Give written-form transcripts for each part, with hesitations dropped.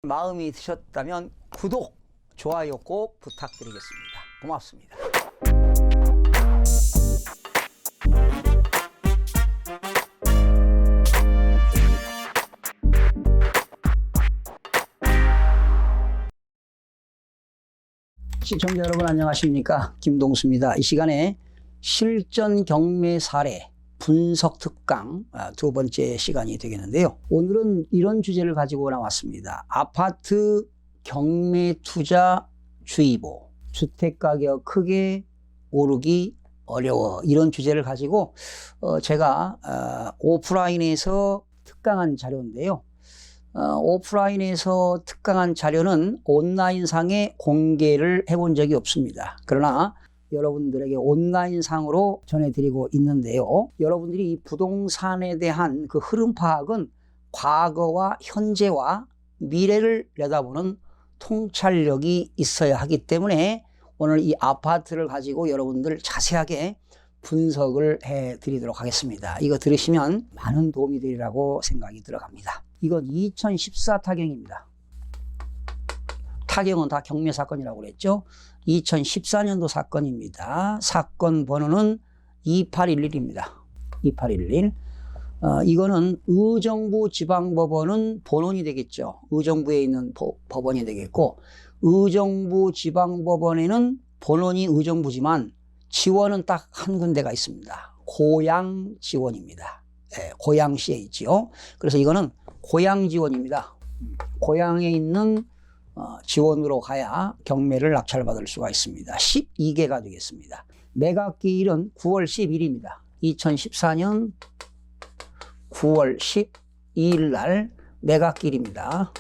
마음이 드셨다면 구독, 좋아요 꼭 부탁드리겠습니다. 고맙습니다. 시청자 여러분 안녕하십니까? 김동수입니다. 이 시간에 실전 경매 사례 분석 특강 두 번째 시간이 되겠는데요. 오늘은 이런 주제를 가지고 나왔습니다. 아파트 경매 투자 주의보, 주택가격 크게 오르기 어려워, 이런 주제를 가지고 제가 오프라인에서 특강한 자료인데요. 오프라인에서 특강한 자료는 온라인상에 공개를 해본 적이 없습니다. 그러나 여러분들에게 온라인상으로 전해드리고 있는데요. 여러분들이 이 부동산에 대한 그 흐름 파악은 과거와 현재와 미래를 내다보는 통찰력이 있어야 하기 때문에 오늘 이 아파트를 가지고 여러분들 자세하게 분석을 해드리도록 하겠습니다. 이거 들으시면 많은 도움이 되리라고 생각이 들어갑니다. 이건 2014 타경입니다. 타경은 다 경매 사건이라고 그랬죠. 2014년도 사건입니다. 사건 번호는 2811입니다. 2811. 이거는 의정부 지방법원은 본원이 되겠죠. 의정부에 있는 법원이 되겠고, 의정부 지방법원에는 본원이 의정부지만 지원은 딱 한 군데가 있습니다. 고양 지원입니다. 네, 고양시에 있지요. 그래서 이거는 고양 지원입니다. 고양에 있는 지원으로 가야 경매를 낙찰받을 수가 있습니다. 12개가 되겠습니다. 매각기일은 9월 10일입니다. 2014년 9월 12일 날 매각기일입니다.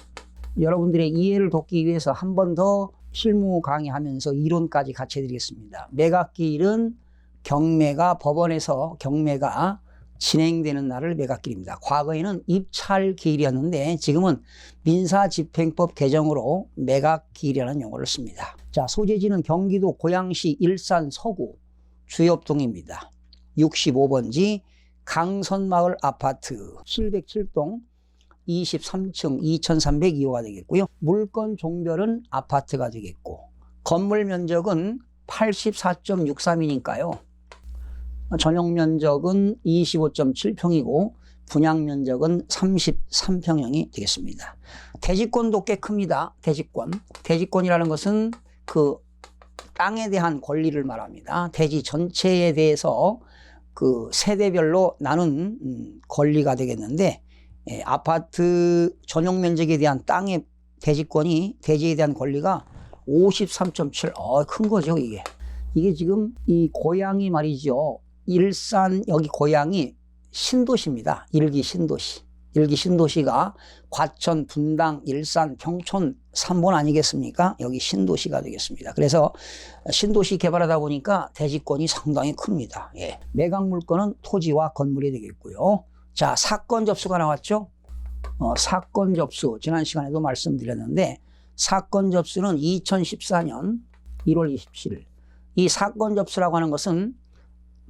여러분들의 이해를 돕기 위해서 한 번 더 실무 강의하면서 이론까지 같이 해드리겠습니다. 매각기일은 경매가 법원에서 경매가 진행되는 날을 매각기일입니다. 과거에는 입찰기일이었는데 지금은 민사집행법 개정으로 매각기일이라는 용어를 씁니다. 자, 소재지는 경기도 고양시 일산 서구 주엽동입니다. 65번지 강선마을 아파트 707동 23층 2302호가 되겠고요. 물건 종별은 아파트가 되겠고, 건물 면적은 84.63이니까요. 전용 면적은 25.7평이고 분양 면적은 33평형이 되겠습니다. 대지권도 꽤 큽니다. 대지권이라는 것은 그 땅에 대한 권리를 말합니다. 대지 전체에 대해서 그 세대별로 나눈 권리가 되겠는데, 아파트 전용 면적에 대한 땅의 대지권이, 대지에 대한 권리가 53.7, 큰 거죠. 이게 지금 이 고양이 말이죠. 일산, 여기 고양이 신도시입니다. 일기 신도시가 과천, 분당, 일산, 평촌 3본 아니겠습니까? 여기 신도시가 되겠습니다. 그래서 신도시 개발하다 보니까 대지권이 상당히 큽니다. 예. 매각 물건은 토지와 건물이 되겠고요. 자, 사건 접수가 나왔죠? 사건 접수, 지난 시간에도 말씀드렸는데, 사건 접수는 2014년 1월 27일. 이 사건 접수라고 하는 것은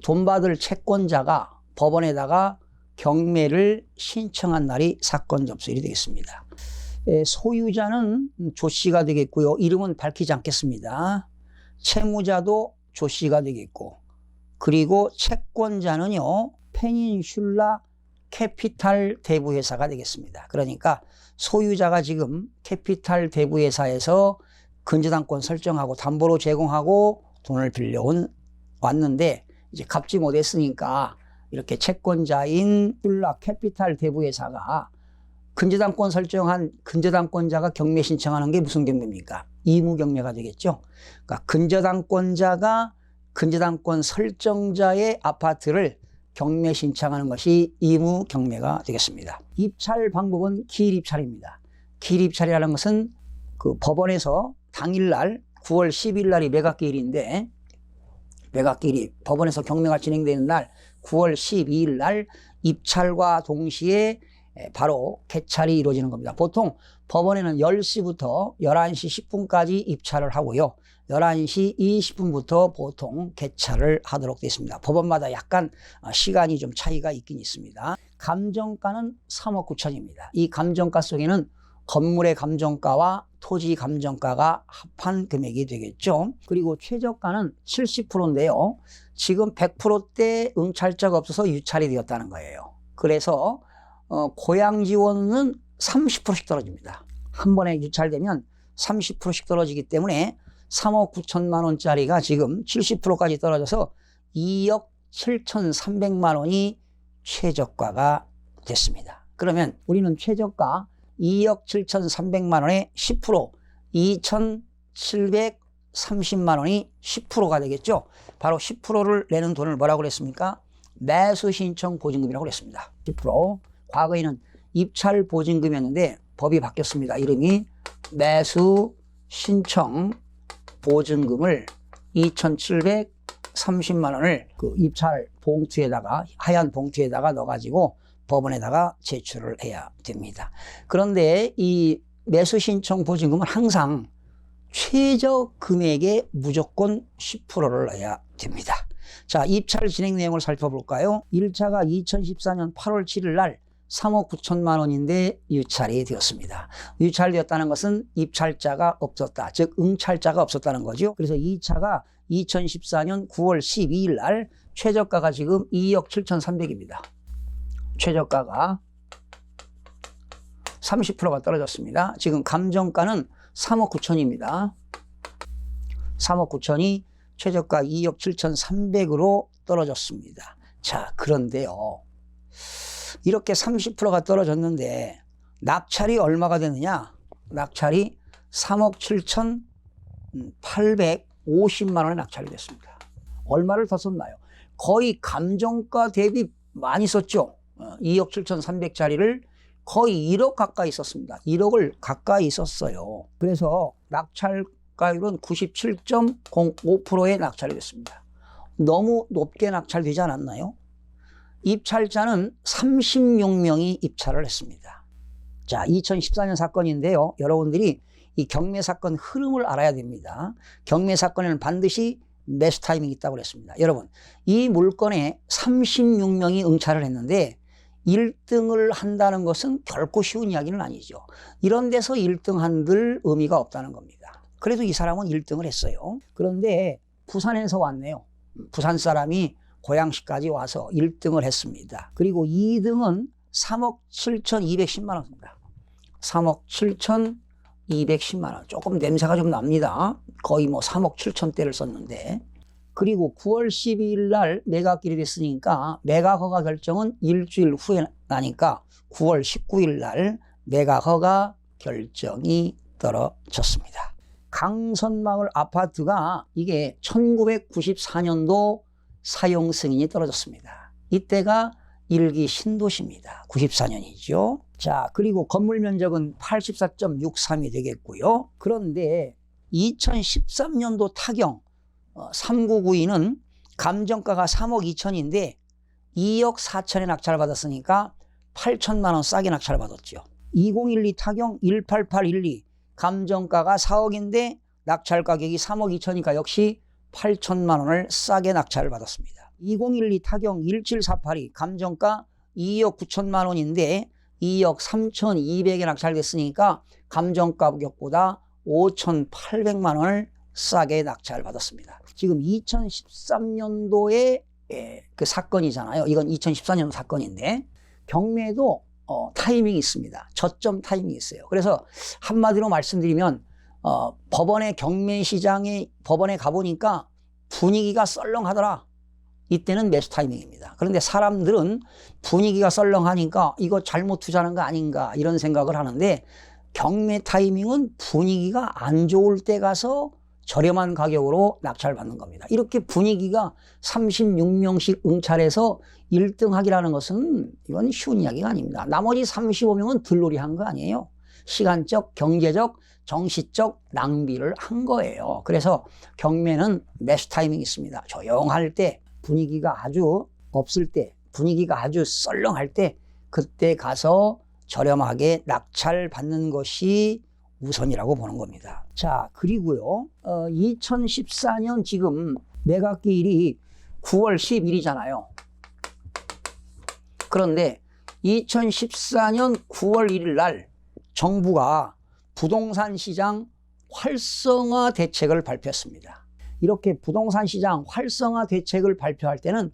돈 받을 채권자가 법원에다가 경매를 신청한 날이 사건 접수일이 되겠습니다. 소유자는 조 씨가 되겠고요. 이름은 밝히지 않겠습니다. 채무자도 조 씨가 되겠고, 그리고 채권자는요, 페닌슐라 캐피탈 대부회사가 되겠습니다. 그러니까 소유자가 지금 캐피탈 대부회사에서 근저당권 설정하고 담보로 제공하고 돈을 왔는데 이제 갚지 못했으니까 이렇게 채권자인 슐라 캐피탈 대부회사가 근저당권 설정한 근저당권자가 경매 신청하는 게 무슨 경매입니까? 의무 경매가 되겠죠. 그러니까 근저당권자가 근저당권 설정자의 아파트를 경매 신청하는 것이 의무 경매가 되겠습니다. 입찰 방법은 기일 입찰입니다. 기일 입찰이라는 것은 그 법원에서 당일날 9월 10일 날이 매각기일인데, 매각기일이 법원에서 경매가 진행되는 날 9월 12일 날 입찰과 동시에 바로 개찰이 이루어지는 겁니다. 보통 법원에는 10시부터 11시 10분까지 입찰을 하고요. 11시 20분부터 보통 개찰을 하도록 되어 있습니다. 법원마다 약간 시간이 좀 차이가 있긴 있습니다. 감정가는 3억 9천입니다. 이 감정가 속에는 건물의 감정가와 토지 감정가가 합한 금액이 되겠죠. 그리고 최저가는 70%인데요. 지금 100%대 응찰자가 없어서 유찰이 되었다는 거예요. 그래서 고양 지원은 30%씩 떨어집니다. 한 번에 유찰되면 30%씩 떨어지기 때문에 3억 9천만 원짜리가 지금 70%까지 떨어져서 2억 7,300만 원이 최저가가 됐습니다. 그러면 우리는 최저가 2억 7,300만 원에 10%, 2,730만 원이 10%가 되겠죠. 바로 10%를 내는 돈을 뭐라고 그랬습니까? 매수 신청 보증금이라고 그랬습니다. 10%. 과거에는 입찰 보증금이었는데 법이 바뀌었습니다. 이름이 매수 신청 보증금을 2,730만 원을 그 입찰 봉투에다가 하얀 봉투에다가 넣어가지고 법원에다가 제출을 해야 됩니다. 그런데 이 매수 신청 보증금은 항상 최저 금액의 무조건 10%를 넣어야 됩니다. 자, 입찰 진행 내용을 살펴볼까요? 1차가 2014년 8월 7일 날 3억 9천만 원인데 유찰이 되었습니다. 유찰되었다는 것은 입찰자가 없었다. 즉 응찰자가 없었다는 거죠. 그래서 2차가 2014년 9월 12일 날 최저가가 지금 2억 7,300입니다. 최저가가 30%가 떨어졌습니다. 지금 감정가는 3억 9천입니다. 3억 9천이 최저가 2억 7,300으로 떨어졌습니다. 자, 그런데요. 이렇게 30%가 떨어졌는데 낙찰이 얼마가 되느냐? 낙찰이 3억 7,850만 원에 낙찰이 됐습니다. 얼마를 더 썼나요? 거의 감정가 대비 많이 썼죠. 2억 7,300짜리를 거의 1억 가까이 썼습니다. 1억을 가까이 썼어요. 그래서 낙찰가율은 97.05%에 낙찰이 됐습니다. 너무 높게 낙찰되지 않았나요? 입찰자는 36명이 입찰을 했습니다. 자, 2014년 사건인데요. 여러분들이 이 경매 사건 흐름을 알아야 됩니다. 경매 사건에는 반드시 매수 타이밍이 있다고 그랬습니다. 여러분, 이 물건에 36명이 응찰을 했는데 1등을 한다는 것은 결코 쉬운 이야기는 아니죠. 이런 데서 1등 한들 의미가 없다는 겁니다. 그래도 이 사람은 1등을 했어요. 그런데 부산에서 왔네요. 부산 사람이 고양시까지 와서 1등을 했습니다. 그리고 2등은 3억 7,210만 원입니다. 3억 7,210만 원. 조금 냄새가 좀 납니다. 거의 뭐 3억 7천대를 썼는데. 그리고 9월 12일 날 매각일이 됐으니까 매각 허가 결정은 일주일 후에 나니까 9월 19일 날 매각 허가 결정이 떨어졌습니다. 강선마을 아파트가 이게 1994년도 사용 승인이 떨어졌습니다. 이때가 1기 신도시입니다. 94년이죠. 자, 그리고 건물 면적은 84.63이 되겠고요. 그런데 2013년도 타경 3992는 감정가가 3억 2천인데 2억 4천에 낙찰을 받았으니까 8천만 원 싸게 낙찰을 받았죠. 2012 타경 18812 감정가가 4억인데 낙찰 가격이 3억 2천이니까 역시 8천만 원을 싸게 낙찰을 받았습니다. 2012 타경 17482 감정가 2억 9천만 원인데 2억 3,200에 낙찰됐으니까 감정가 가격보다 5,800만 원을 싸게 낙찰을 받았습니다. 지금 2013년도에 그 사건이잖아요. 이건 2014년 사건인데 경매도 타이밍이 있습니다. 저점 타이밍이 있어요. 그래서 한마디로 말씀드리면 법원의 경매 시장에 법원에 가보니까 분위기가 썰렁하더라. 이때는 매수 타이밍입니다. 그런데 사람들은 분위기가 썰렁하니까 이거 잘못 투자하는 거 아닌가 이런 생각을 하는데 경매 타이밍은 분위기가 안 좋을 때 가서 저렴한 가격으로 낙찰을 받는 겁니다. 이렇게 분위기가 36명씩 응찰해서 1등 하기라는 것은 이건 쉬운 이야기가 아닙니다. 나머지 35명은 들놀이 한 거 아니에요. 시간적, 경제적, 정시적 낭비를 한 거예요. 그래서 경매는 매수 타이밍이 있습니다. 조용할 때, 분위기가 아주 없을 때, 분위기가 아주 썰렁할 때 그때 가서 저렴하게 낙찰 받는 것이 우선이라고 보는 겁니다. 자, 그리고요 2014년 지금 매각기일이 9월 10일이잖아요. 그런데 2014년 9월 1일 날 정부가 부동산 시장 활성화 대책을 발표했습니다. 이렇게 부동산 시장 활성화 대책을 발표할 때는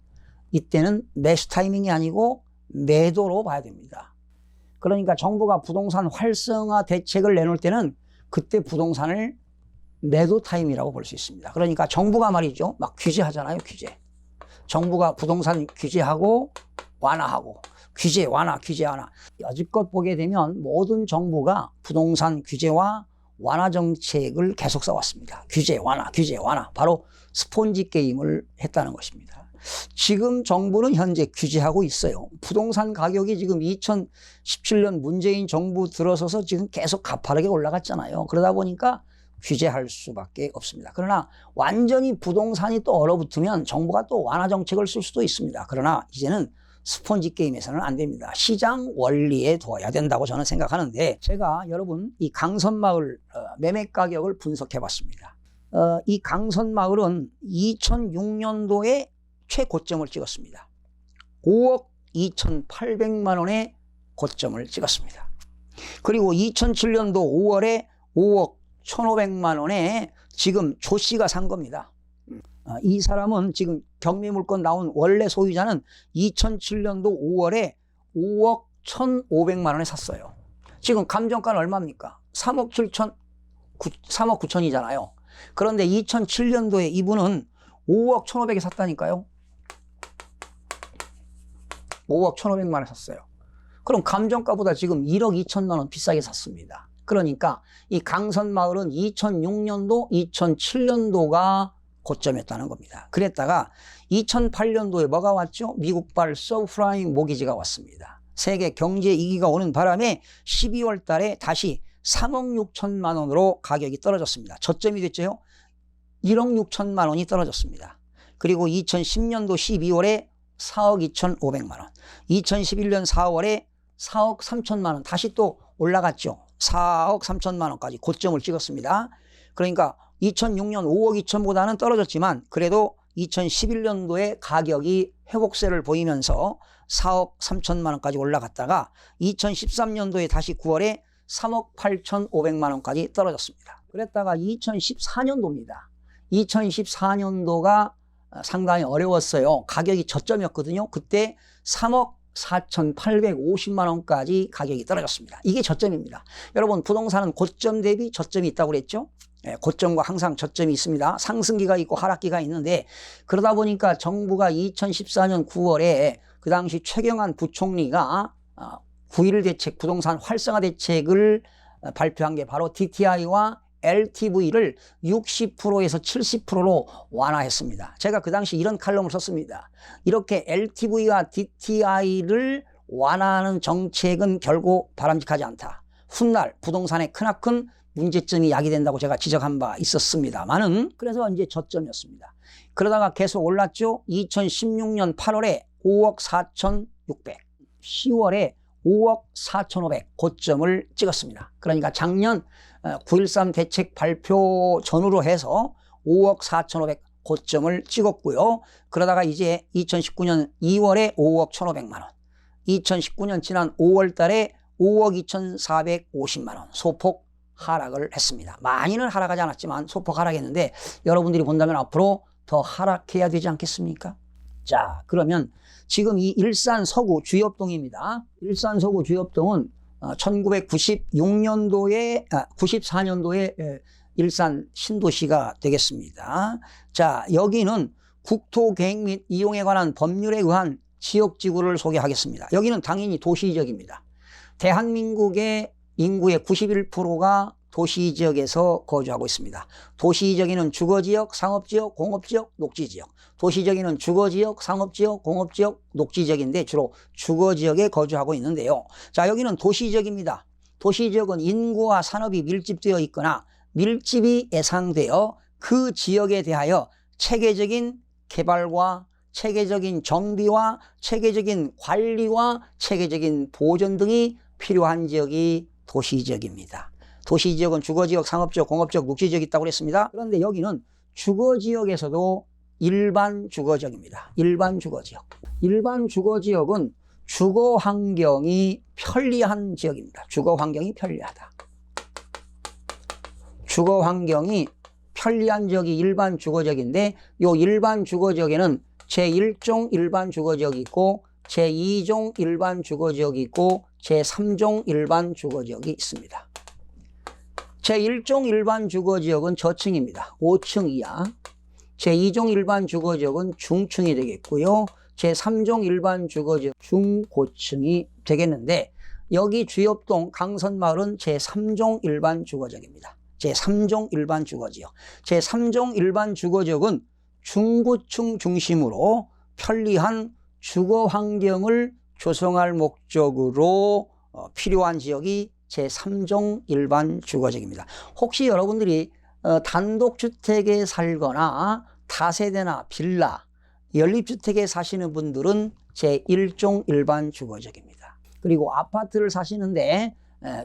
이때는 매수 타이밍이 아니고 매도로 봐야 됩니다. 그러니까 정부가 부동산 활성화 대책을 내놓을 때는 그때 부동산을 매도 타임이라고 볼 수 있습니다. 그러니까 정부가 말이죠, 막 규제하잖아요. 규제. 정부가 부동산 규제하고 완화하고 규제 완화 규제 완화. 여지껏 보게 되면 모든 정부가 부동산 규제와 완화 정책을 계속 써왔습니다. 규제 완화 규제 완화. 바로 스폰지 게임을 했다는 것입니다. 지금 정부는 현재 규제하고 있어요. 부동산 가격이 지금 2017년 문재인 정부 들어서서 지금 계속 가파르게 올라갔잖아요. 그러다 보니까 규제할 수밖에 없습니다. 그러나 완전히 부동산이 또 얼어붙으면 정부가 또 완화 정책을 쓸 수도 있습니다. 그러나 이제는 스폰지 게임에서는 안 됩니다. 시장 원리에 둬야 된다고 저는 생각하는데, 제가 여러분 이 강선마을 매매 가격을 분석해 봤습니다. 이 강선마을은 2006년도에 최고점을 찍었습니다. 5억 2,800만 원의 고점을 찍었습니다. 그리고 2007년도 5월에 5억 1,500만 원에 지금 조 씨가 산 겁니다. 이 사람은 지금 경매물건 나온 원래 소유자는 2007년도 5월에 5억 1,500만 원에 샀어요. 지금 감정가는 얼마입니까? 3억 9천이잖아요. 그런데 2007년도에 이분은 5억 1,500에 샀다니까요. 5억 1,500만 원에 샀어요. 그럼 감정가보다 지금 1억 2천만 원 비싸게 샀습니다. 그러니까 이 강선마을은 2006년도, 2007년도가 고점이었다는 겁니다. 그랬다가 2008년도에 뭐가 왔죠? 미국발 서브프라임 모기지가 왔습니다. 세계 경제 위기가 오는 바람에 12월 달에 다시 3억 6천만 원으로 가격이 떨어졌습니다. 저점이 됐죠? 1억 6천만 원이 떨어졌습니다. 그리고 2010년도 12월에 4억 2,500만 원, 2011년 4월에 4억 3천만 원 다시 또 올라갔죠. 4억 3천만 원까지 고점을 찍었습니다. 그러니까 2006년 5억 2천보다는 떨어졌지만 그래도 2011년도에 가격이 회복세를 보이면서 4억 3천만 원까지 올라갔다가 2013년도에 다시 9월에 3억 8,500만 원까지 떨어졌습니다. 그랬다가 2014년도입니다. 2014년도가 상당히 어려웠어요. 가격이 저점이었거든요. 그때 3억 4,850만 원까지 가격이 떨어졌습니다. 이게 저점입니다. 여러분, 부동산은 고점 대비 저점이 있다고 그랬죠? 고점과 항상 저점이 있습니다. 상승기가 있고 하락기가 있는데, 그러다 보니까 정부가 2014년 9월에 그 당시 최경환 부총리가 9.11 대책, 부동산 활성화 대책을 발표한 게 바로 DTI와 LTV를 60%에서 70%로 완화했습니다. 제가 그 당시 이런 칼럼을 썼습니다. 이렇게 LTV와 DTI를 완화하는 정책은 결국 바람직하지 않다. 훗날 부동산의 크나큰 문제점이 야기된다고 제가 지적한 바 있었습니다만은, 그래서 이제 저점이었습니다. 그러다가 계속 올랐죠. 2016년 8월에 5억 4,600, 10월에 5억 4,500 고점을 찍었습니다. 그러니까 작년 9.13 대책 발표 전후로 해서 5억 4,500 고점을 찍었고요. 그러다가 이제 2019년 2월에 5억 1,500만 원, 2019년 지난 5월 달에 5억 2,450만 원 소폭 하락을 했습니다. 많이는 하락하지 않았지만 소폭 하락했는데, 여러분들이 본다면 앞으로 더 하락해야 되지 않겠습니까? 자, 그러면 지금 이 일산 서구 주엽동입니다. 일산 서구 주엽동은 1996년도에, 94년도에 일산 신도시가 되겠습니다. 자, 여기는 국토계획 및 이용에 관한 법률에 의한 지역지구를 소개하겠습니다. 여기는 당연히 도시지역입니다. 대한민국의 인구의 91%가 도시지역에서 거주하고 있습니다. 도시지역에는 주거지역, 상업지역, 공업지역, 녹지지역. 도시지역에는 주거지역, 상업지역, 공업지역, 녹지지역인데 주로 주거지역에 거주하고 있는데요. 자, 여기는 도시지역입니다. 도시지역은 인구와 산업이 밀집되어 있거나 밀집이 예상되어 그 지역에 대하여 체계적인 개발과 체계적인 정비와 체계적인 관리와 체계적인 보존 등이 필요한 지역이 도시지역입니다. 도시지역은 주거지역, 상업지역, 공업지역, 녹지지역이 있다고 그랬습니다. 그런데 여기는 주거지역에서도 일반 주거지역입니다. 일반 주거지역. 일반 주거지역은 주거 환경이 편리한 지역입니다. 주거 환경이 편리하다. 주거 환경이 편리한 지역이 일반 주거지역인데 요 일반 주거지역에는 제1종 일반 주거지역이 있고 제2종 일반 주거지역이 있고 제3종 일반 주거지역이 있습니다. 제1종 일반 주거지역은 저층입니다. 5층 이하. 제2종 일반 주거지역은 중층이 되겠고요. 제3종 일반 주거지역 중고층이 되겠는데 여기 주엽동 강선마을은 제3종 일반 주거지역입니다. 제3종 일반 주거지역. 제3종 일반 주거지역은 중고층 중심으로 편리한 주거 환경을 조성할 목적으로 필요한 지역이 제3종 일반 주거지역입니다. 혹시 여러분들이 단독주택에 살거나 다세대나 빌라, 연립주택에 사시는 분들은 제1종 일반 주거지역입니다. 그리고 아파트를 사시는데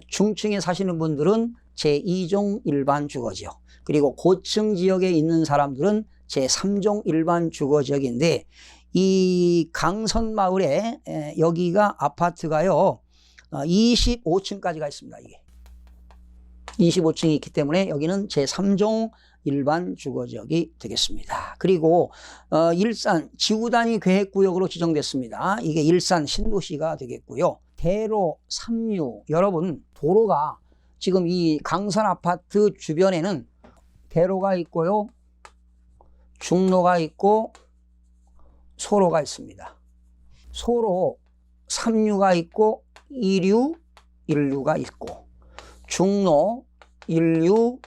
중층에 사시는 분들은 제2종 일반 주거지역, 그리고 고층 지역에 있는 사람들은 제3종 일반 주거지역인데 이 강선마을에 여기가 아파트가요 25층까지가 있습니다. 이게 25층이 있기 때문에 여기는 제3종 일반 주거지역이 되겠습니다. 그리고 일산 지구단위 계획구역으로 지정됐습니다. 이게 일산 신도시가 되겠고요. 대로 3류, 여러분 도로가 지금 이 강선 아파트 주변에는 대로가 있고요, 중로가 있고 소로가 있습니다. 소로 3류가 있고 2류, 1류가 있고 중로 1류,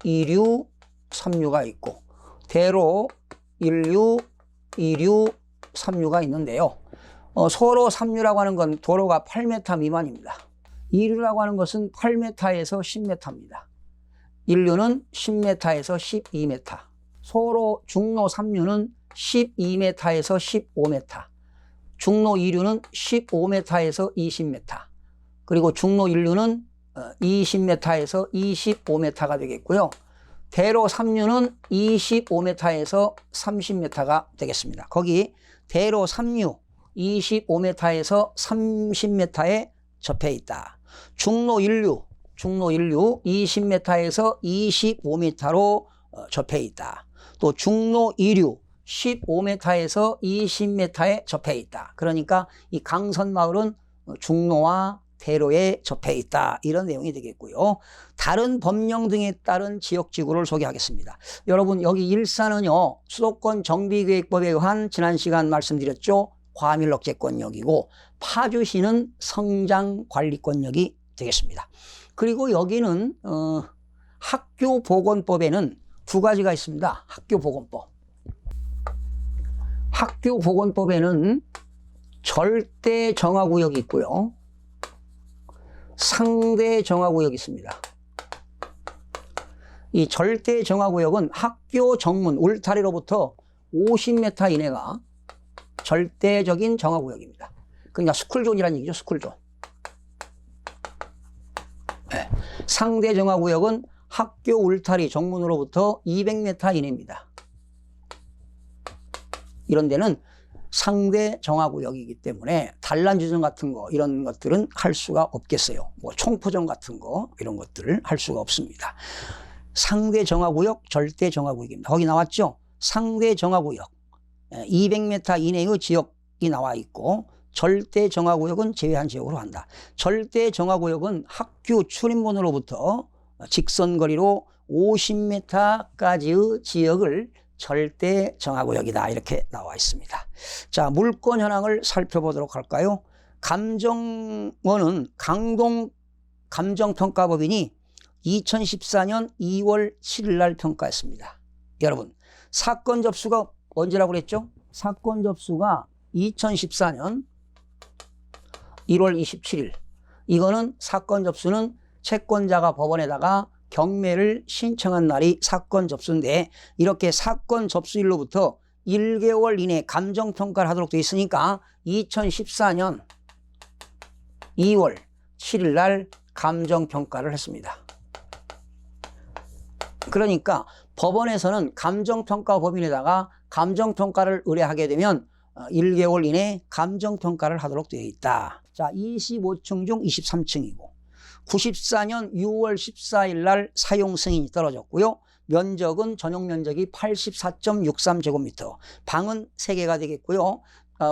2류, 3류가 있고 대로 1류, 2류, 3류가 있는데요. 소로 3류라고 하는 건 도로가 8m 미만입니다. 2류라고 하는 것은 8m에서 10m입니다. 1류는 10m에서 12m. 소로 중로 3류는 12m에서 15m. 중로 2류는 15m에서 20m. 그리고 중로 1류는 20m에서 25m가 되겠고요. 대로 3류는 25m에서 30m가 되겠습니다. 거기 대로 3류 25m에서 30m에 접해 있다. 중로 1류 20m에서 25m로 접해 있다. 또 중로 2류 15m에서 20m에 접해 있다. 그러니까 이 강선마을은 중로와 대로에 접해 있다. 이런 내용이 되겠고요. 다른 법령 등에 따른 지역지구를 소개하겠습니다. 여러분 여기 일산은요 수도권 정비계획법에 의한 지난 시간 말씀드렸죠. 과밀억제권역이고 파주시는 성장관리권역이 되겠습니다. 그리고 여기는 학교보건법에는 두 가지가 있습니다. 학교보건법. 학교보건법에는 절대 정화구역이 있고요, 상대 정화구역이 있습니다. 이 절대 정화구역은 학교 정문 울타리로부터 50m 이내가 절대적인 정화구역입니다. 그러니까 스쿨존이라는 얘기죠. 스쿨존. 네. 상대 정화구역은 학교 울타리 정문으로부터 200m 이내입니다. 이런 데는 상대 정화구역이기 때문에 단란주점 같은 거 이런 것들은 할 수가 없겠어요. 뭐 총포점 같은 거 이런 것들을 할 수가 없습니다. 상대 정화구역, 절대 정화구역입니다. 거기 나왔죠? 상대 정화구역 200m 이내의 지역이 나와 있고 절대 정화구역은 제외한 지역으로 한다. 절대 정화구역은 학교 출입문으로부터 직선거리로 50m까지의 지역을 절대 정화구역이다. 이렇게 나와 있습니다. 자, 물권 현황을 살펴보도록 할까요? 감정원은 강동 감정평가법인이 2014년 2월 7일 날 평가했습니다. 여러분, 사건 접수가 언제라고 그랬죠? 사건 접수가 2014년 1월 27일. 이거는 사건 접수는 채권자가 법원에다가 경매를 신청한 날이 사건 접수인데 이렇게 사건 접수일로부터 1개월 이내 감정평가를 하도록 되어 있으니까 2014년 2월 7일 날 감정평가를 했습니다. 그러니까 법원에서는 감정평가 법인에다가 감정평가를 의뢰하게 되면 1개월 이내 감정평가를 하도록 되어 있다. 자, 25층 중 23층이고 94년 6월 14일 날 사용 승인이 떨어졌고요. 면적은 전용 면적이 84.63제곱미터, 방은 3개가 되겠고요.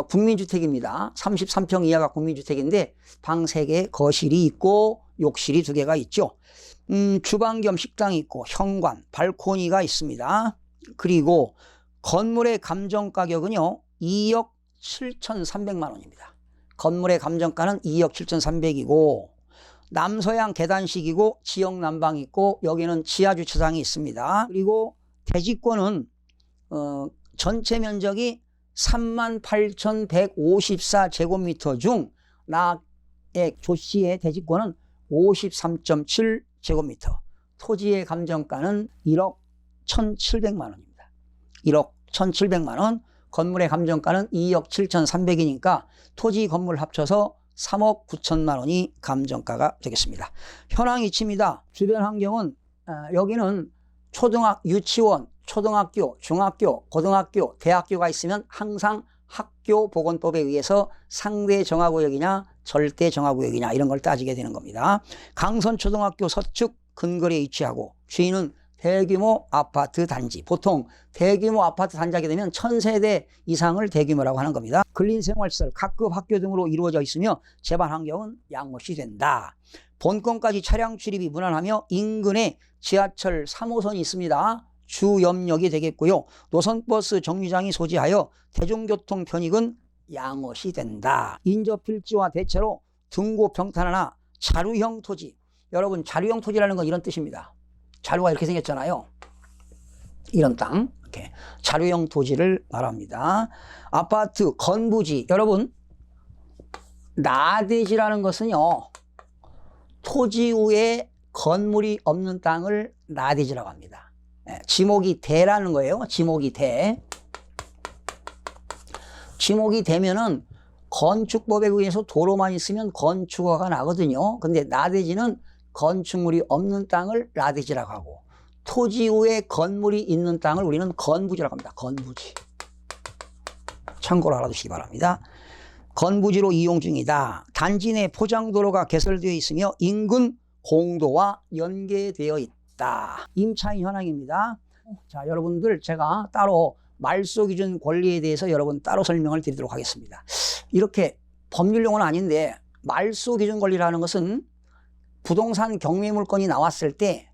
국민주택입니다. 33평 이하가 국민주택인데 방 3개, 거실이 있고 욕실이 2개가 있죠. 주방 겸 식당이 있고 현관, 발코니가 있습니다. 그리고 건물의 감정가격은요 2억 7,300만 원입니다. 건물의 감정가는 2억 7,300이고 남서양 계단식이고 지역 난방이 있고 여기는 지하주차장이 있습니다. 그리고 대지권은 전체 면적이 38,154제곱미터 중 나의 조씨의 대지권은 53.7제곱미터, 토지의 감정가는 1억 1,700만 원입니다. 1억 1,700만 원, 건물의 감정가는 2억 7,300이니까 토지 건물 합쳐서 3억 9천만 원이 감정가가 되겠습니다. 현황 위치입니다. 주변 환경은 여기는 유치원, 초등학교, 중학교, 고등학교, 대학교가 있으면 항상 학교보건법에 의해서 상대 정화구역이냐 절대 정화구역이냐 이런 걸 따지게 되는 겁니다. 강선초등학교 서측 근거리에 위치하고 주인은 대규모 아파트 단지, 보통 대규모 아파트 단지하게 되면 1000세대 이상을 대규모라고 하는 겁니다. 근린생활시설, 각급 학교 등으로 이루어져 있으며 재반 환경은 양호시 된다. 본건까지 차량 출입이 무난하며 인근에 지하철 3호선이 있습니다. 주염역이 되겠고요. 노선버스 정류장이 소지하여 대중교통 편익은 양호시 된다. 인접필지와 대체로 등고 평탄화나 자루형 토지. 여러분, 자루형 토지라는 건 이런 뜻입니다. 자루가 이렇게 생겼잖아요. 이런 땅, 이렇게 자루형 토지를 말합니다. 아파트, 건부지. 여러분, 나대지라는 것은요, 토지 위에 건물이 없는 땅을 나대지라고 합니다. 지목이 대라는 거예요. 지목이 대. 지목이 되면은 건축법에 의해서 도로만 있으면 건축허가 나거든요. 근데 나대지는 건축물이 없는 땅을 나대지라고 하고 토지 위에 건물이 있는 땅을 우리는 건부지라고 합니다. 건부지. 참고로 알아두시기 바랍니다. 건부지로 이용 중이다. 단지 내 포장도로가 개설되어 있으며 인근 공도와 연계되어 있다. 임차인 현황입니다. 자, 여러분들 제가 따로 말소기준 권리에 대해서 여러분 따로 설명을 드리도록 하겠습니다. 이렇게 법률용어는 아닌데 말소기준 권리라는 것은 부동산 경매물건이 나왔을 때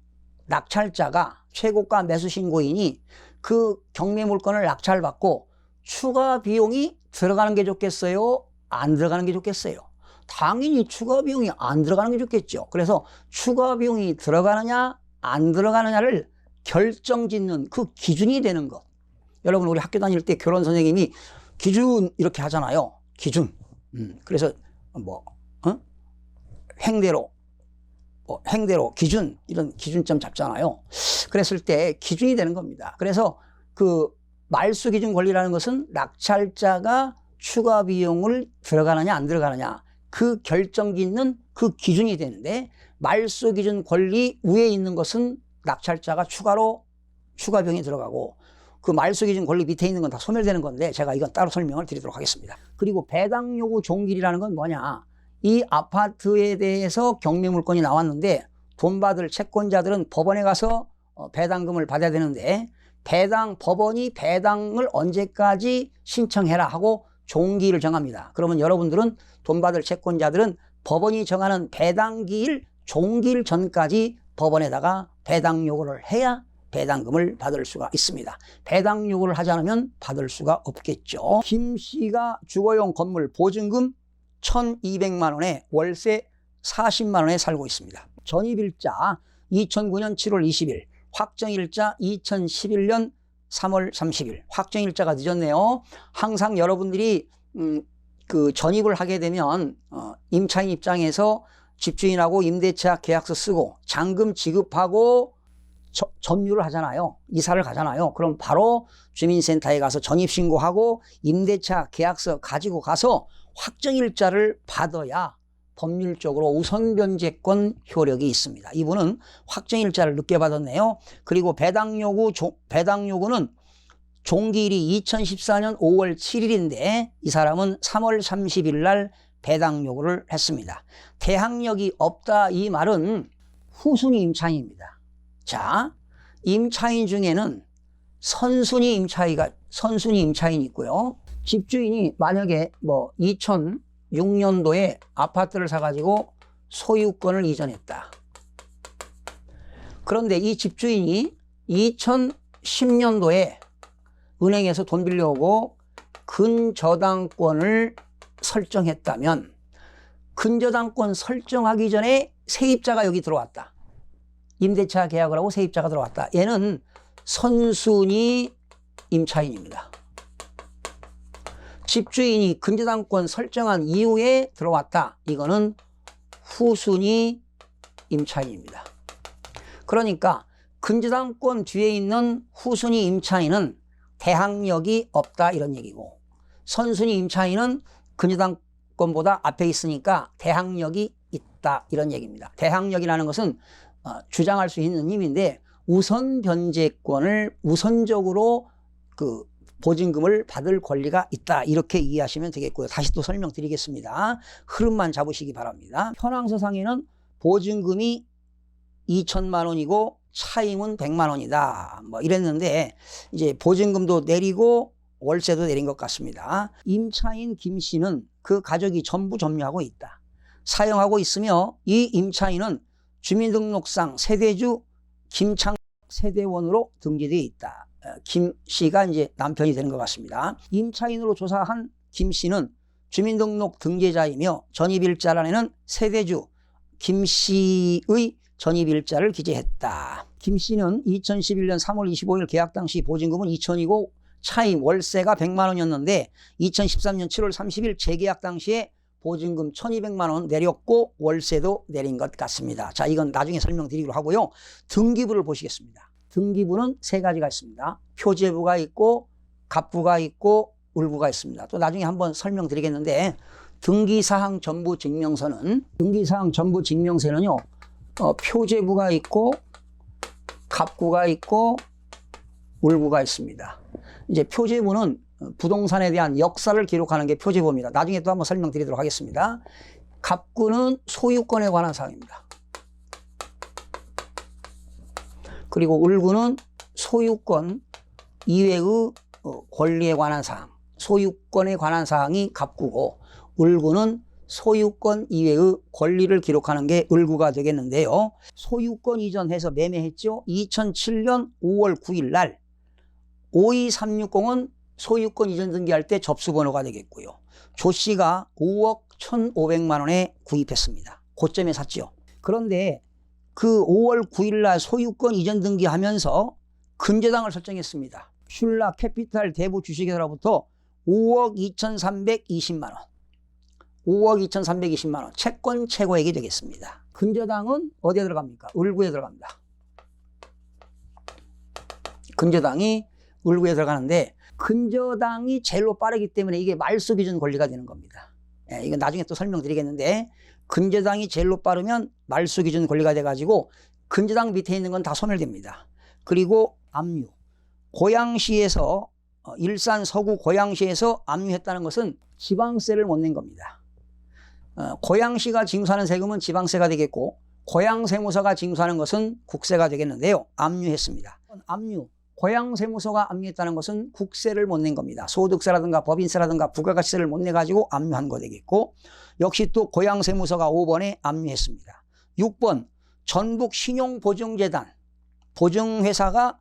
낙찰자가 최고가 매수신고인이 그 경매물건을 낙찰받고 추가 비용이 들어가는 게 좋겠어요? 안 들어가는 게 좋겠어요? 당연히 추가 비용이 안 들어가는 게 좋겠죠. 그래서 추가 비용이 들어가느냐 안 들어가느냐를 결정짓는 그 기준이 되는 것. 여러분, 우리 학교 다닐 때 교련 선생님이 기준 이렇게 하잖아요. 기준. 그래서 행대로 기준, 이런 기준점 잡잖아요. 그랬을 때 기준이 되는 겁니다. 그래서 그 말소 기준 권리라는 것은 낙찰자가 추가 비용을 들어가느냐 안 들어가느냐 그 결정짓는 그 기준이 되는데, 말소 기준 권리 위에 있는 것은 낙찰자가 추가 비용이 들어가고 그 말소 기준 권리 밑에 있는 건 다 소멸되는 건데 제가 이건 따로 설명을 드리도록 하겠습니다. 그리고 배당 요구 종길이라는 건 뭐냐? 이 아파트에 대해서 경매물건이 나왔는데 돈 받을 채권자들은 법원에 가서 배당금을 받아야 되는데 법원이 배당을 언제까지 신청해라 하고 종기를 정합니다. 그러면 여러분들은 돈 받을 채권자들은 법원이 정하는 배당기일 종기일 전까지 법원에다가 배당 요구를 해야 배당금을 받을 수가 있습니다. 배당 요구를 하지 않으면 받을 수가 없겠죠. 김 씨가 주거용 건물 보증금 1,200만 원에 월세 40만 원에 살고 있습니다. 전입일자 2009년 7월 20일, 확정일자 2011년 3월 30일. 확정일자가 늦었네요. 항상 여러분들이 그 전입을 하게 되면 임차인 입장에서 집주인하고 임대차 계약서 쓰고 잔금 지급하고 점유를 하잖아요. 이사를 가잖아요. 그럼 바로 주민센터에 가서 전입신고하고 임대차 계약서 가지고 가서 확정일자를 받아야 법률적으로 우선변제권 효력이 있습니다. 이분은 확정일자를 늦게 받았네요. 그리고 배당 요구는 종기일이 2014년 5월 7일인데 이 사람은 3월 30일 날 배당 요구를 했습니다. 대항력이 없다 이 말은 후순위 임차인입니다. 자, 임차인 중에는 선순위 임차인이 있고요. 집주인이 만약에 2006년도에 아파트를 사가지고 소유권을 이전했다. 그런데 이 집주인이 2010년도에 은행에서 돈 빌려오고 근저당권을 설정했다면 근저당권 설정하기 전에 세입자가 여기 들어왔다. 임대차 계약을 하고 세입자가 들어왔다. 얘는 선순위 임차인입니다. 집주인이 근저당권 설정한 이후에 들어왔다. 이거는 후순위 임차인입니다. 그러니까 근저당권 뒤에 있는 후순위 임차인은 대항력이 없다 이런 얘기고, 선순위 임차인은 근저당권보다 앞에 있으니까 대항력이 있다 이런 얘기입니다. 대항력이라는 것은 주장할 수 있는 힘인데 우선 변제권을 우선적으로 보증금을 받을 권리가 있다 이렇게 이해하시면 되겠고요. 다시 또 설명드리겠습니다. 흐름만 잡으시기 바랍니다. 현황서상에는 보증금이 2천만 원이고 차임은 100만 원이다 이랬는데 이제 보증금도 내리고 월세도 내린 것 같습니다. 임차인 김 씨는 그 가족이 전부 점유하고 있다. 사용하고 있으며 이 임차인은 주민등록상 세대주 김창 세대원으로 등재되어 있다. 김 씨가 이제 남편이 되는 것 같습니다. 임차인으로 조사한 김 씨는 주민등록 등재자이며 전입일자란에는 세대주 김 씨의 전입일자를 기재했다. 김 씨는 2011년 3월 25일 계약 당시 보증금은 2천이고 차임 월세가 100만 원이었는데 2013년 7월 30일 재계약 당시에 보증금 1,200만 원 내렸고 월세도 내린 것 같습니다. 자, 이건 나중에 설명드리기로 하고요. 등기부를 보시겠습니다. 등기부는 세 가지가 있습니다. 표제부가 있고 갑부가 있고 을부가 있습니다. 또 나중에 한번 설명드리겠는데 등기사항 전부 증명서는요. 표제부가 있고 갑부가 있고 을부가 있습니다. 이제 표제부는 부동산에 대한 역사를 기록하는 게 표제부입니다. 나중에 또 한번 설명드리도록 하겠습니다. 갑부는 소유권에 관한 사항입니다. 그리고 을부는 소유권 이외의 권리에 관한 사항, 소유권에 관한 사항이 갑구고 을구는 소유권 이외의 권리를 기록하는 게 을구가 되겠는데요. 소유권 이전해서 매매했죠. 2007년 5월 9일 날 52360은 소유권 이전 등기할 때 접수번호가 되겠고요. 조 씨가 5억 1,500만 원에 구입했습니다. 고점에 샀죠. 그런데 그 5월 9일 날 소유권 이전 등기하면서 근저당을 설정했습니다. 슐라 캐피탈 대부 주식회사로부터 5억 2,320만 원. 5억 2,320만 원. 채권 최고액이 되겠습니다. 근저당은 어디에 들어갑니까? 을구에 들어갑니다. 근저당이 을구에 들어가는데 근저당이 제일로 빠르기 때문에 이게 말소 기준 권리가 되는 겁니다. 이건 나중에 또 설명드리겠는데 근저당이 제일로 빠르면 말소 기준 권리가 돼가지고 근저당 밑에 있는 건 다 소멸됩니다. 그리고 압류. 고양시에서 일산 서구 고양시에서 압류했다는 것은 지방세를 못 낸 겁니다. 고양시가 징수하는 세금은 지방세가 되겠고 고양세무서가 징수하는 것은 국세가 되겠는데요. 압류했습니다. 압류. 고양세무서가 압류했다는 것은 국세를 못 낸 겁니다. 소득세라든가 법인세라든가 부가가치세를 못 내가지고 압류한 거 되겠고 역시 또 고양세무서가 5번에 압류했습니다. 6번 전북신용보증재단 보증회사가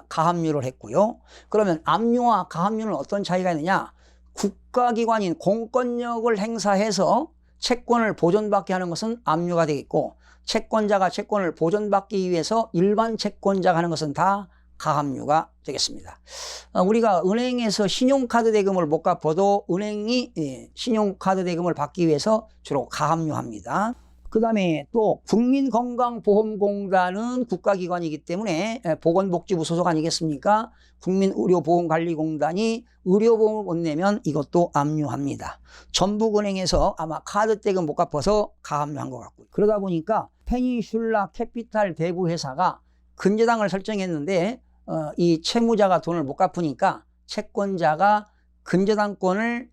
가압류를 했고요. 그러면 압류와 가압류는 어떤 차이가 있느냐? 국가기관인 공권력을 행사해서 채권을 보존받게 하는 것은 압류가 되겠고 채권자가 채권을 보존받기 위해서 일반 채권자가 하는 것은 다 가압류가 되겠습니다. 우리가 은행에서 신용카드 대금을 못 갚아도 은행이 신용카드 대금을 받기 위해서 주로 가압류합니다. 그 다음에 또 국민건강보험공단은 국가기관이기 때문에 보건복지부 소속 아니겠습니까? 국민의료보험관리공단이 의료보험을 못 내면 이것도 압류합니다. 전북은행에서 아마 카드 대금 못 갚아서 가압류한 것 같고요. 그러다 보니까 페니슐라 캐피탈 대부회사가 근저당을 설정했는데 이 채무자가 돈을 못 갚으니까 채권자가 근저당권을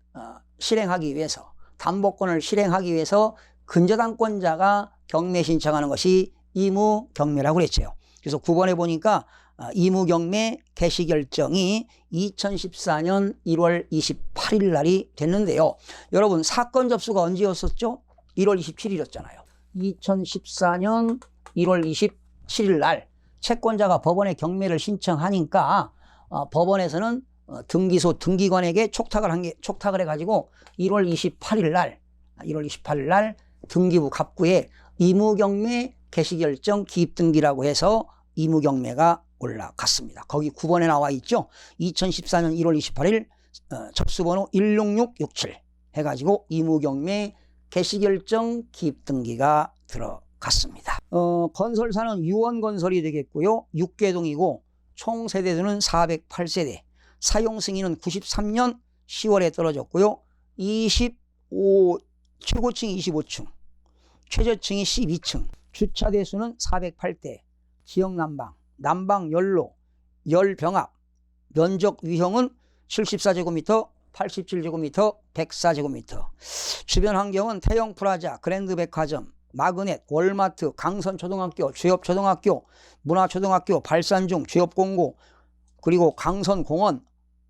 실행하기 위해서, 담보권을 실행하기 위해서 근저당권자가 경매 신청하는 것이 이무경매라고 그랬죠. 그래서 9번에 보니까 이무경매 개시결정이 2014년 1월 28일 날이 됐는데요. 여러분, 사건 접수가 언제였었죠? 1월 27일이었잖아요. 2014년 1월 27일 날 채권자가 법원에 경매를 신청하니까 법원에서는 등기소 등기관에게 촉탁을 해가지고 1월 28일 날 등기부 갑구에 이무경매 개시결정 기입등기라고 해서 이무경매가 올라갔습니다. 거기 9번에 나와 있죠. 2014년 1월 28일 접수번호 16667 해가지고 이무경매 개시결정 기입등기가 들어갔습니다. 건설사는 유원건설이 되겠고요. 6개동이고 총 세대수는 408세대, 사용승인은 93년 10월에 떨어졌고요. 최고층이 25층, 최저층이 12층, 주차 대수는 408대, 지역 난방 연로, 열병합, 면적 유형은 74제곱미터, 87제곱미터, 104제곱미터. 주변 환경은 태영 프라자, 그랜드 백화점, 마그넷, 월마트, 강선초등학교, 주엽초등학교, 문화초등학교, 발산중, 주엽공고, 그리고 강선공원,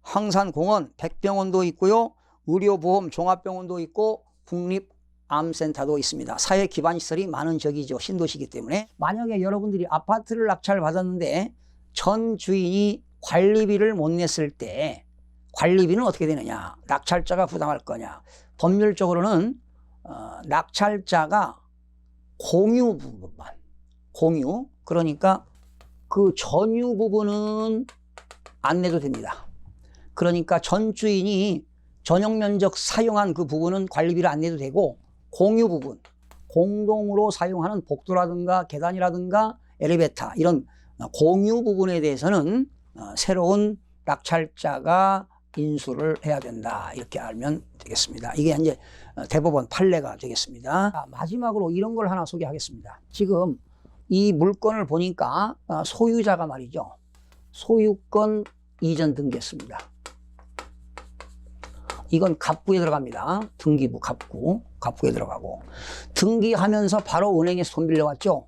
황산공원, 백병원도 있고요. 의료보험 종합병원도 있고 국립암센터도 있습니다. 사회 기반 시설이 많은 지역이죠. 신도시이기 때문에. 만약에 여러분들이 아파트를 낙찰받았는데 전 주인이 관리비를 못 냈을 때 관리비는 어떻게 되느냐? 낙찰자가 부담할 거냐? 법률적으로는 낙찰자가 공유 부분만, 그러니까 그 전유 부분은 안 내도 됩니다. 그러니까 전 주인이 전용면적 사용한 그 부분은 관리비를 안 내도 되고, 공유 부분, 공동으로 사용하는 복도라든가 계단이라든가 엘리베이터, 이런 공유 부분에 대해서는 새로운 낙찰자가 인수를 해야 된다, 이렇게 알면 되겠습니다. 이게 이제 대법원 판례가 되겠습니다. 마지막으로 이런 걸 하나 소개하겠습니다. 지금 이 물건을 보니까 소유자가 말이죠, 소유권 이전 등기했습니다. 이건 갑구에 들어갑니다. 등기부 갑구에 들어가고, 등기하면서 바로 은행에서 돈 빌려왔죠.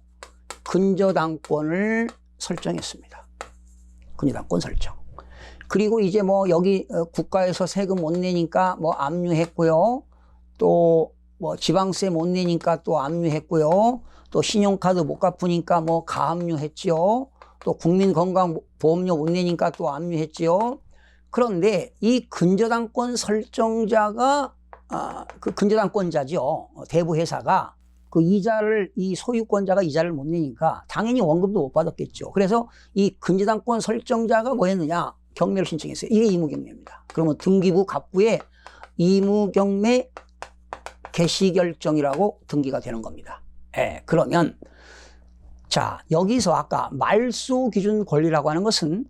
근저당권을 설정했습니다. 근저당권 설정. 그리고 이제 뭐 여기 국가에서 세금 못 내니까 뭐 압류했고요. 또 뭐 지방세 못 내니까 또 압류했고요. 또 신용카드 못 갚으니까 뭐 가압류했죠. 또 국민건강보험료 못 내니까 또 압류했죠. 그런데 이 근저당권 설정자가 그 근저당권자죠. 대부회사가 그 이자를, 이 소유권자가 이자를 못 내니까 당연히 원금도 못 받았겠죠. 그래서 이 근저당권 설정자가 뭐 했느냐? 경매를 신청했어요. 이게 이무경매입니다. 그러면 등기부 갑구에 이무경매 개시결정이라고 등기가 되는 겁니다. 예, 그러면 자, 여기서 아까 말소기준 권리라고 하는 것은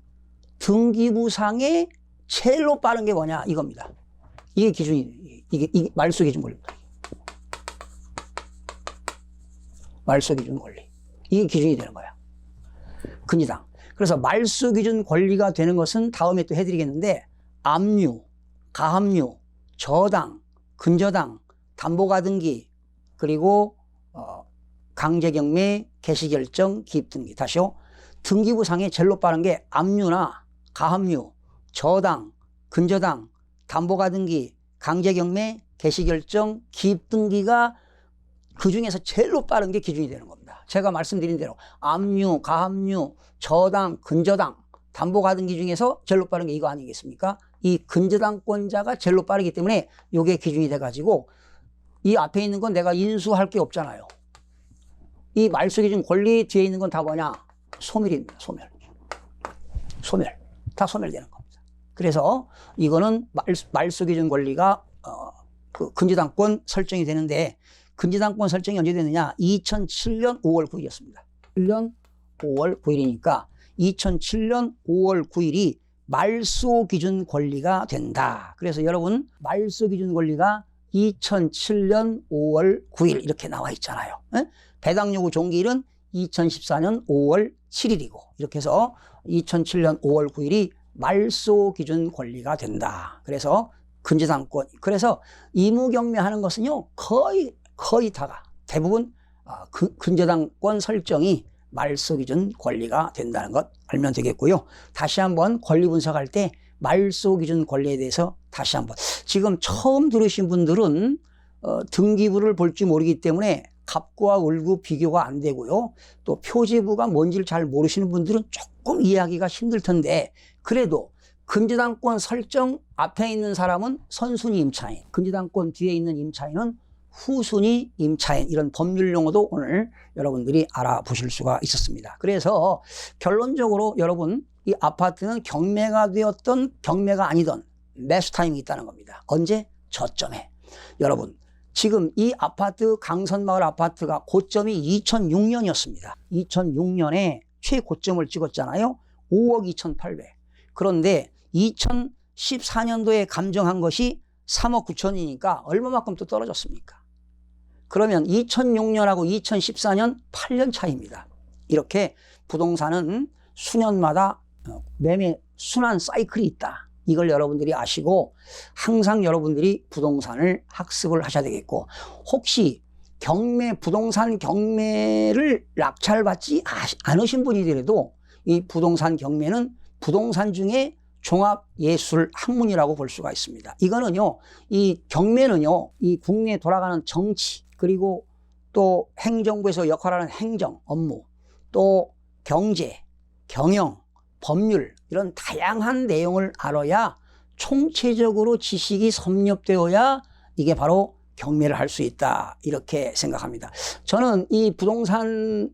등기부상의 제일로 빠른 게 뭐냐, 이겁니다. 이게 기준이, 이게 말소기준 권리입니다. 말소기준 권리. 이게 기준이 되는 거야. 근저당. 그래서 말소기준 권리가 되는 것은 다음에 또 해드리겠는데, 압류, 가압류, 저당, 근저당, 담보가등기, 그리고 강제경매, 개시결정, 기입등기. 다시요. 등기부상에 제일로 빠른 게 압류나 가압류, 저당, 근저당, 담보가등기, 강제경매, 개시결정, 기입등기가 그 중에서 제일로 빠른 게 기준이 되는 겁니다. 제가 말씀드린 대로 압류, 가압류, 저당, 근저당, 담보가등기 중에서 제일로 빠른 게 이거 아니겠습니까? 이 근저당권자가 제일로 빠르기 때문에 이게 기준이 돼가지고, 이 앞에 있는 건 내가 인수할 게 없잖아요. 이 말소기준 권리 뒤에 있는 건 다 뭐냐? 소멸입니다. 소멸. 다 소멸되는 겁니다. 그래서 이거는 말소기준 권리가 그 근저당권 설정이 되는데, 근저당권 설정이 언제 되느냐? 2007년 5월 9일이었습니다. 1년 5월 9일이니까 2007년 5월 9일이 말소기준 권리가 된다. 그래서 여러분, 말소기준 권리가 2007년 5월 9일 이렇게 나와 있잖아요. 배당요구 종기일은 2014년 5월 7일이고 이렇게 해서 2007년 5월 9일이 말소 기준 권리가 된다. 그래서 근저당권. 그래서 의무경매하는 것은요 거의 다가 대부분 근저당권 설정이 말소 기준 권리가 된다는 것 알면 되겠고요. 다시 한번 권리 분석할 때 말소 기준 권리에 대해서 다시 한번 지금 처음 들으신 분들은 등기부를 볼 줄 모르기 때문에 갑과 을구 비교가 안 되고요. 또 표제부가 뭔지를 잘 모르시는 분들은 조금 이해하기가 힘들 텐데 그래도 근저당권 설정 앞에 있는 사람은 선순위 임차인, 근저당권 뒤에 있는 임차인은 후순위 임차인, 이런 법률 용어도 오늘 여러분들이 알아보실 수가 있었습니다. 그래서 결론적으로 여러분 이 아파트는 경매가 되었던 경매가 아니던 매수 타임이 있다는 겁니다. 언제? 저점에. 여러분 지금 이 아파트 강선마을 아파트가 고점이 2006년이었습니다. 2006년에 최고점을 찍었잖아요. 5억 2,800. 그런데 2014년도에 감정한 것이 3억 9천이니까 얼마만큼 또 떨어졌습니까? 그러면 2006년하고 2014년 8년 차이입니다. 이렇게 부동산은 수년마다 매매 순환 사이클이 있다. 이걸 여러분들이 아시고 항상 여러분들이 부동산을 학습을 하셔야 되겠고 혹시 부동산 경매를 낙찰받지 않으신 분이더라도 이 부동산 경매는 부동산 중에 종합예술 학문이라고 볼 수가 있습니다. 이거는요, 이 경매는요, 이 국내에 돌아가는 정치, 그리고 또 행정부에서 역할하는 행정, 업무, 또 경제, 경영, 법률, 이런 다양한 내용을 알아야 총체적으로 지식이 섭렵되어야 이게 바로 경매를 할 수 있다. 이렇게 생각합니다. 저는 이 부동산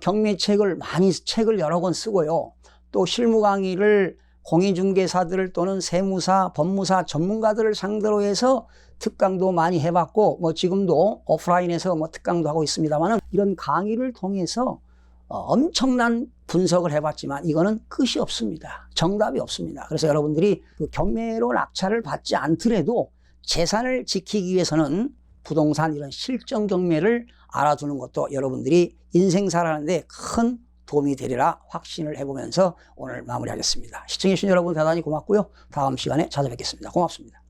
경매책을 책을 여러 권 쓰고요. 또 실무 강의를 공인중개사들 또는 세무사, 법무사 전문가들을 상대로 해서 특강도 많이 해봤고 지금도 오프라인에서 특강도 하고 있습니다만 이런 강의를 통해서 엄청난 분석을 해봤지만 이거는 끝이 없습니다. 정답이 없습니다. 그래서 여러분들이 그 경매로 낙찰을 받지 않더라도 재산을 지키기 위해서는 부동산 이런 실전 경매를 알아두는 것도 여러분들이 인생 살아가는데 큰 도움이 되리라 확신을 해보면서 오늘 마무리하겠습니다. 시청해주신 여러분 대단히 고맙고요. 다음 시간에 찾아뵙겠습니다. 고맙습니다.